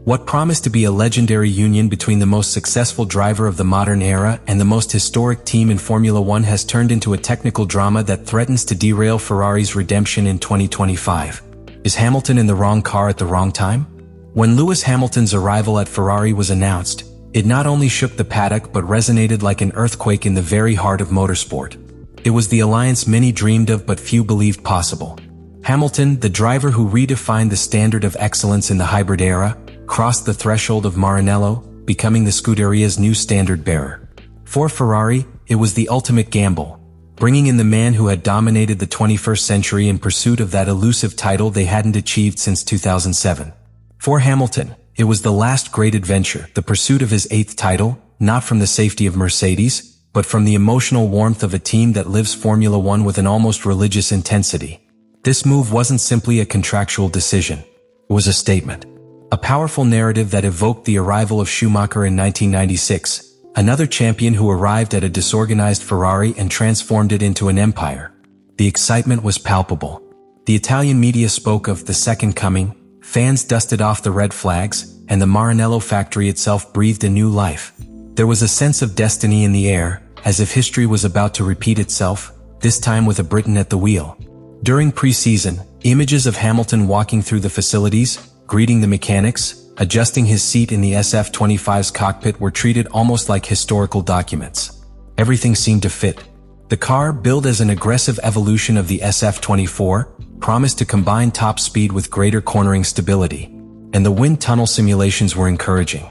What promised to be a legendary union between the most successful driver of the modern era and the most historic team in Formula One has turned into a technical drama that threatens to derail Ferrari's redemption in 2025. Is Hamilton in the wrong car at the wrong time? When Lewis Hamilton's arrival at Ferrari was announced, it not only shook the paddock but resonated like an earthquake in the very heart of motorsport. It was the alliance many dreamed of but few believed possible. Hamilton, the driver who redefined the standard of excellence in the hybrid era, crossed the threshold of Maranello, becoming the Scuderia's new standard-bearer. For Ferrari, it was the ultimate gamble, bringing in the man who had dominated the 21st century in pursuit of that elusive title they hadn't achieved since 2007. For Hamilton, it was the last great adventure, the pursuit of his 8th title, not from the safety of Mercedes, but from the emotional warmth of a team that lives Formula One with an almost religious intensity. This move wasn't simply a contractual decision. It was a statement. A powerful narrative that evoked the arrival of Schumacher in 1996, another champion who arrived at a disorganized Ferrari and transformed it into an empire. The excitement was palpable. The Italian media spoke of the second coming, fans dusted off the red flags, and the Maranello factory itself breathed a new life. There was a sense of destiny in the air, as if history was about to repeat itself, this time with a Briton at the wheel. During pre-season, images of Hamilton walking through the facilities, greeting the mechanics, adjusting his seat in the SF-25's cockpit were treated almost like historical documents. Everything seemed to fit. The car, billed as an aggressive evolution of the SF-24, promised to combine top speed with greater cornering stability, and the wind tunnel simulations were encouraging.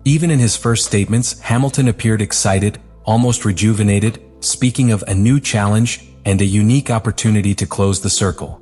Even in his first statements, Hamilton appeared excited, almost rejuvenated, speaking of a new challenge and a unique opportunity to close the circle.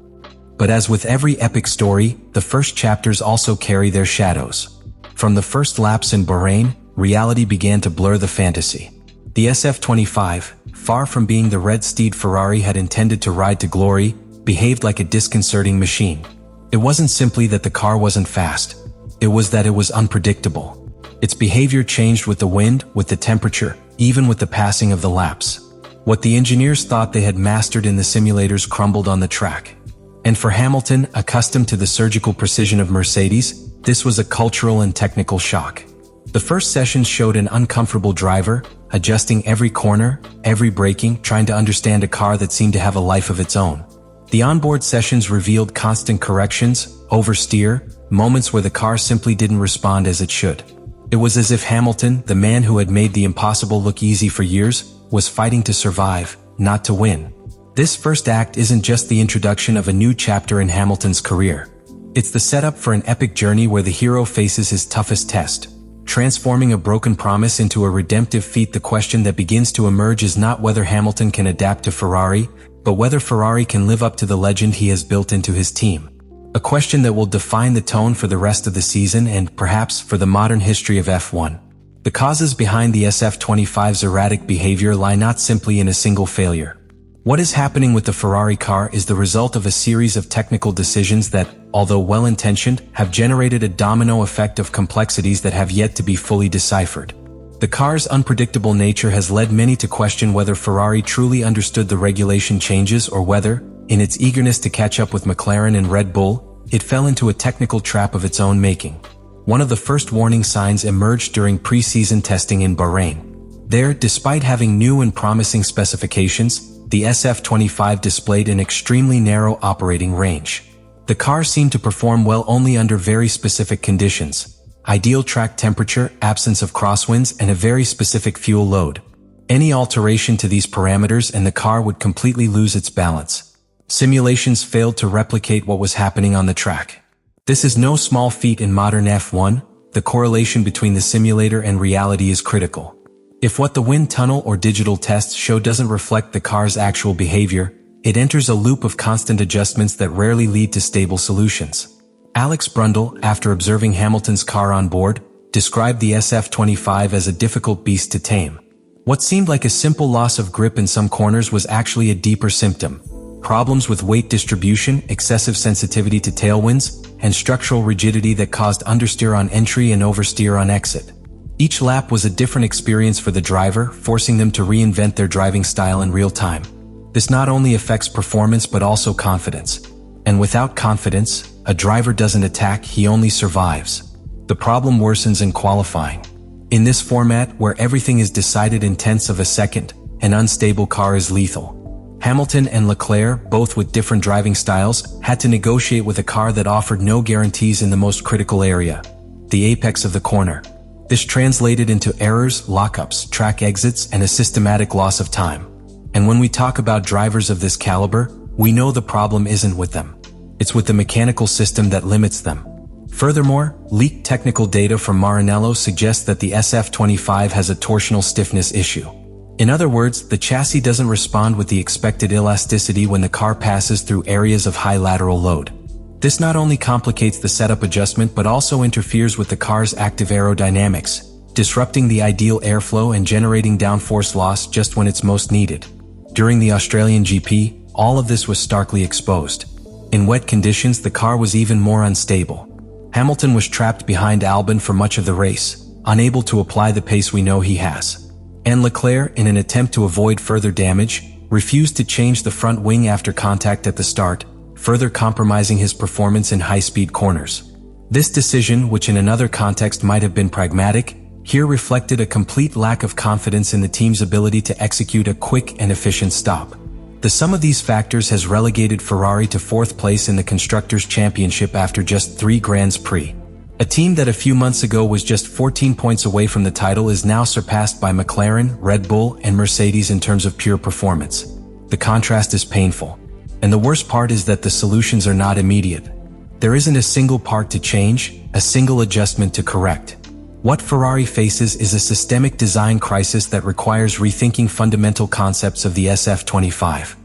But as with every epic story, the first chapters also carry their shadows. From the first laps in Bahrain, reality began to blur the fantasy. The SF-25, far from being the red steed Ferrari had intended to ride to glory, behaved like a disconcerting machine. It wasn't simply that the car wasn't fast. It was that it was unpredictable. Its behavior changed with the wind, with the temperature, even with the passing of the laps. What the engineers thought they had mastered in the simulators crumbled on the track. And for Hamilton, accustomed to the surgical precision of Mercedes, this was a cultural and technical shock. The first sessions showed an uncomfortable driver, adjusting every corner, every braking, trying to understand a car that seemed to have a life of its own. The onboard sessions revealed constant corrections, oversteer, moments where the car simply didn't respond as it should. It was as if Hamilton, the man who had made the impossible look easy for years, was fighting to survive, not to win. This first act isn't just the introduction of a new chapter in Hamilton's career. It's the setup for an epic journey where the hero faces his toughest test, transforming a broken promise into a redemptive feat. The question that begins to emerge is not whether Hamilton can adapt to Ferrari, but whether Ferrari can live up to the legend he has built into his team. A question that will define the tone for the rest of the season and, perhaps, for the modern history of F1. The causes behind the SF-25's erratic behavior lie not simply in a single failure. What is happening with the Ferrari car is the result of a series of technical decisions that, although well-intentioned, have generated a domino effect of complexities that have yet to be fully deciphered. The car's unpredictable nature has led many to question whether Ferrari truly understood the regulation changes or whether, in its eagerness to catch up with McLaren and Red Bull, it fell into a technical trap of its own making. One of the first warning signs emerged during pre-season testing in Bahrain. There, despite having new and promising specifications, the SF-25 displayed an extremely narrow operating range. The car seemed to perform well only under very specific conditions: ideal track temperature, absence of crosswinds, and a very specific fuel load. Any alteration to these parameters and the car would completely lose its balance. Simulations failed to replicate what was happening on the track. This is no small feat in modern F1. The correlation between the simulator and reality is critical. If what the wind tunnel or digital tests show doesn't reflect the car's actual behavior, it enters a loop of constant adjustments that rarely lead to stable solutions. Alex Brundle, after observing Hamilton's car on board, described the SF-25 as a difficult beast to tame. What seemed like a simple loss of grip in some corners was actually a deeper symptom: problems with weight distribution, excessive sensitivity to tailwinds, and structural rigidity that caused understeer on entry and oversteer on exit. Each lap was a different experience for the driver, forcing them to reinvent their driving style in real time. This not only affects performance but also confidence. And without confidence, a driver doesn't attack, he only survives. The problem worsens in qualifying. In this format, where everything is decided in tenths of a second, an unstable car is lethal. Hamilton and Leclerc, both with different driving styles, had to negotiate with a car that offered no guarantees in the most critical area, the apex of the corner. This translated into errors, lockups, track exits, and a systematic loss of time. And when we talk about drivers of this caliber, we know the problem isn't with them. It's with the mechanical system that limits them. Furthermore, leaked technical data from Maranello suggests that the SF-25 has a torsional stiffness issue. In other words, the chassis doesn't respond with the expected elasticity when the car passes through areas of high lateral load. This not only complicates the setup adjustment but also interferes with the car's active aerodynamics, disrupting the ideal airflow and generating downforce loss just when it's most needed. During the Australian GP, all of this was starkly exposed. In wet conditions, the car was even more unstable. Hamilton was trapped behind Albon for much of the race, unable to apply the pace we know he has. And Leclerc, in an attempt to avoid further damage, refused to change the front wing after contact at the start, further compromising his performance in high-speed corners. This decision, which in another context might have been pragmatic, here reflected a complete lack of confidence in the team's ability to execute a quick and efficient stop. The sum of these factors has relegated Ferrari to fourth place in the Constructors' Championship after just 3 Grands Prix. A team that a few months ago was just 14 points away from the title is now surpassed by McLaren, Red Bull, and Mercedes in terms of pure performance. The contrast is painful. And the worst part is that the solutions are not immediate. There isn't a single part to change, a single adjustment to correct. What Ferrari faces is a systemic design crisis that requires rethinking fundamental concepts of the SF-25.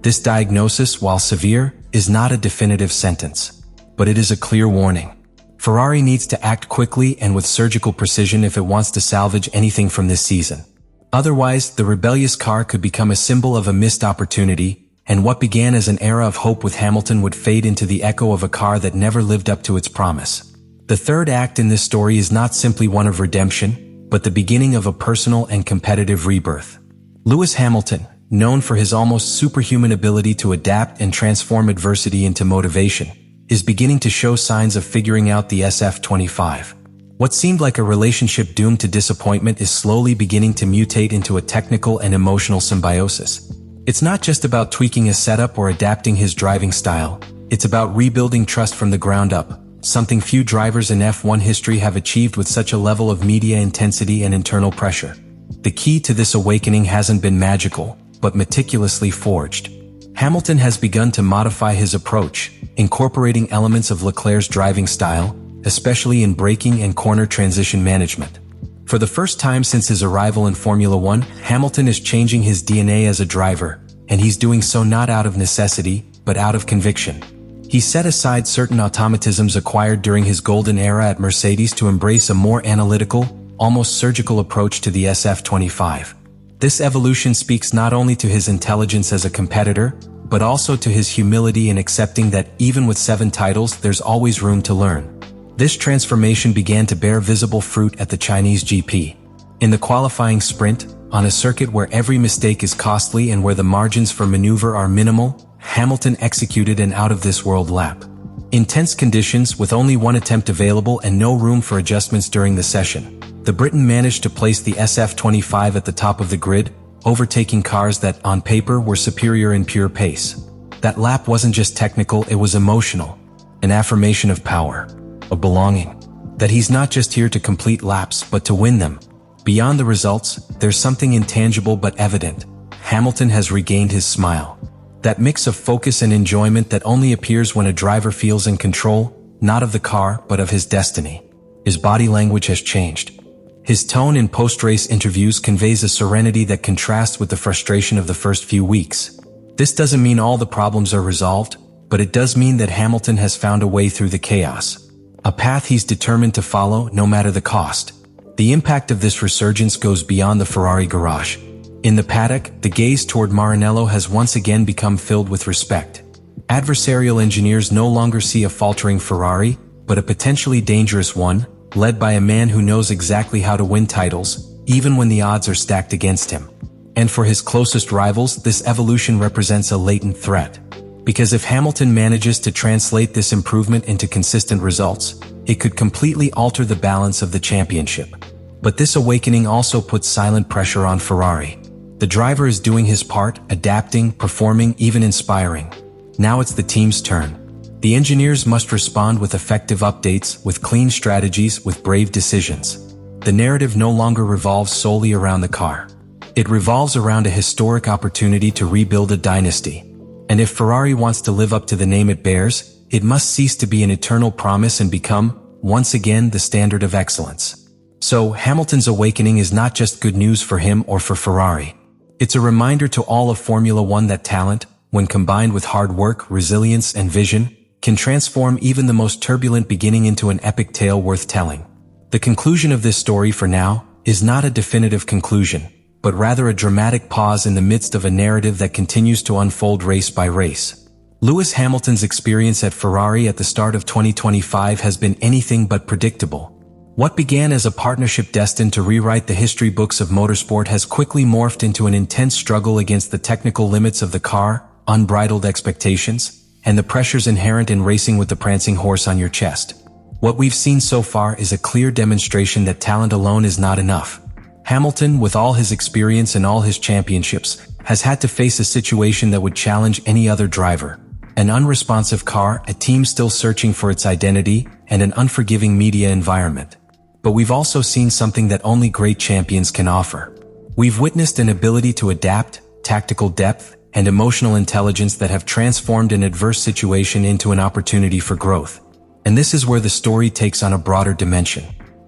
This diagnosis, while severe, is not a definitive sentence. But it is a clear warning. Ferrari needs to act quickly and with surgical precision if it wants to salvage anything from this season. Otherwise, the rebellious car could become a symbol of a missed opportunity, and what began as an era of hope with Hamilton would fade into the echo of a car that never lived up to its promise. The third act in this story is not simply one of redemption, but the beginning of a personal and competitive rebirth. Lewis Hamilton, known for his almost superhuman ability to adapt and transform adversity into motivation, is beginning to show signs of figuring out the SF-25. What seemed like a relationship doomed to disappointment is slowly beginning to mutate into a technical and emotional symbiosis. It's not just about tweaking a setup or adapting his driving style, it's about rebuilding trust from the ground up, something few drivers in F1 history have achieved with such a level of media intensity and internal pressure. The key to this awakening hasn't been magical, but meticulously forged. Hamilton has begun to modify his approach, incorporating elements of Leclerc's driving style, especially in braking and corner transition management. For the first time since his arrival in Formula One, Hamilton is changing his DNA as a driver, and he's doing so not out of necessity, but out of conviction. He set aside certain automatisms acquired during his golden era at Mercedes to embrace a more analytical, almost surgical approach to the SF-25. This evolution speaks not only to his intelligence as a competitor, but also to his humility in accepting that even with 7 titles, there's always room to learn. This transformation began to bear visible fruit at the Chinese GP. In the qualifying sprint, on a circuit where every mistake is costly and where the margins for maneuver are minimal, Hamilton executed an out-of-this-world lap. In tense conditions, with only 1 attempt available and no room for adjustments during the session, the Briton managed to place the SF-25 at the top of the grid, overtaking cars that, on paper, were superior in pure pace. That lap wasn't just technical, it was emotional. An affirmation of power, of belonging. That he's not just here to complete laps, but to win them. Beyond the results, there's something intangible but evident. Hamilton has regained his smile. That mix of focus and enjoyment that only appears when a driver feels in control, not of the car, but of his destiny. His body language has changed. His tone in post-race interviews conveys a serenity that contrasts with the frustration of the first few weeks. This doesn't mean all the problems are resolved, but it does mean that Hamilton has found a way through the chaos. A path he's determined to follow, no matter the cost. The impact of this resurgence goes beyond the Ferrari garage. In the paddock, the gaze toward Maranello has once again become filled with respect. Adversarial engineers no longer see a faltering Ferrari, but a potentially dangerous one, led by a man who knows exactly how to win titles, even when the odds are stacked against him. And for his closest rivals, this evolution represents a latent threat. Because if Hamilton manages to translate this improvement into consistent results, It could completely alter the balance of the championship. But this awakening also puts silent pressure on Ferrari. The driver is doing his part, adapting, performing, even inspiring. Now it's the team's turn. The engineers must respond with effective updates, with clean strategies, with brave decisions. The narrative no longer revolves solely around the car. It revolves around a historic opportunity to rebuild a dynasty. And if Ferrari wants to live up to the name it bears, it must cease to be an eternal promise and become, once again, the standard of excellence. So, Hamilton's awakening is not just good news for him or for Ferrari. It's a reminder to all of Formula One that talent, when combined with hard work, resilience, and vision, can transform even the most turbulent beginning into an epic tale worth telling. The conclusion of this story, for now, is not a definitive conclusion, but rather a dramatic pause in the midst of a narrative that continues to unfold race by race. Lewis Hamilton's experience at Ferrari at the start of 2025 has been anything but predictable. What began as a partnership destined to rewrite the history books of motorsport has quickly morphed into an intense struggle against the technical limits of the car, unbridled expectations, and the pressures inherent in racing with the prancing horse on your chest. What we've seen so far is a clear demonstration that talent alone is not enough. Hamilton, with all his experience and all his championships, has had to face a situation that would challenge any other driver. An unresponsive car, a team still searching for its identity, and an unforgiving media environment. But we've also seen something that only great champions can offer. We've witnessed an ability to adapt, tactical depth, and emotional intelligence that have transformed an adverse situation into an opportunity for growth. And this is where the story takes on a broader dimension.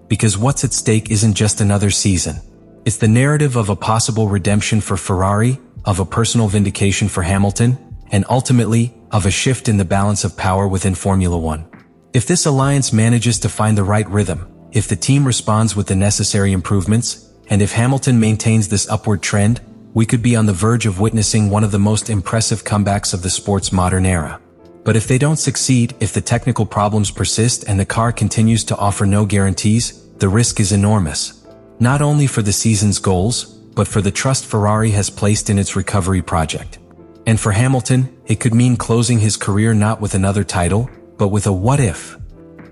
Because what's at stake isn't just another season. It's the narrative of a possible redemption for Ferrari, of a personal vindication for Hamilton, and ultimately, of a shift in the balance of power within Formula One. If this alliance manages to find the right rhythm, if the team responds with the necessary improvements, and if Hamilton maintains this upward trend, we could be on the verge of witnessing one of the most impressive comebacks of the sport's modern era. But if they don't succeed, if the technical problems persist and the car continues to offer no guarantees, the risk is enormous. Not only for the season's goals, but for the trust Ferrari has placed in its recovery project. And for Hamilton, it could mean closing his career not with another title, but with a what if.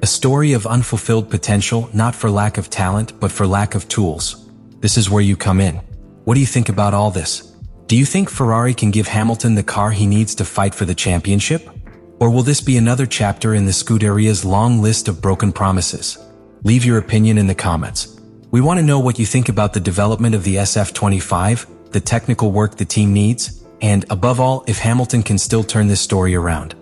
A story of unfulfilled potential, not for lack of talent, but for lack of tools. This is where you come in. What do you think about all this? Do you think Ferrari can give Hamilton the car he needs to fight for the championship? Or will this be another chapter in the Scuderia's long list of broken promises? Leave your opinion in the comments. We want to know what you think about the development of the SF-25, the technical work the team needs, and above all, if Hamilton can still turn this story around.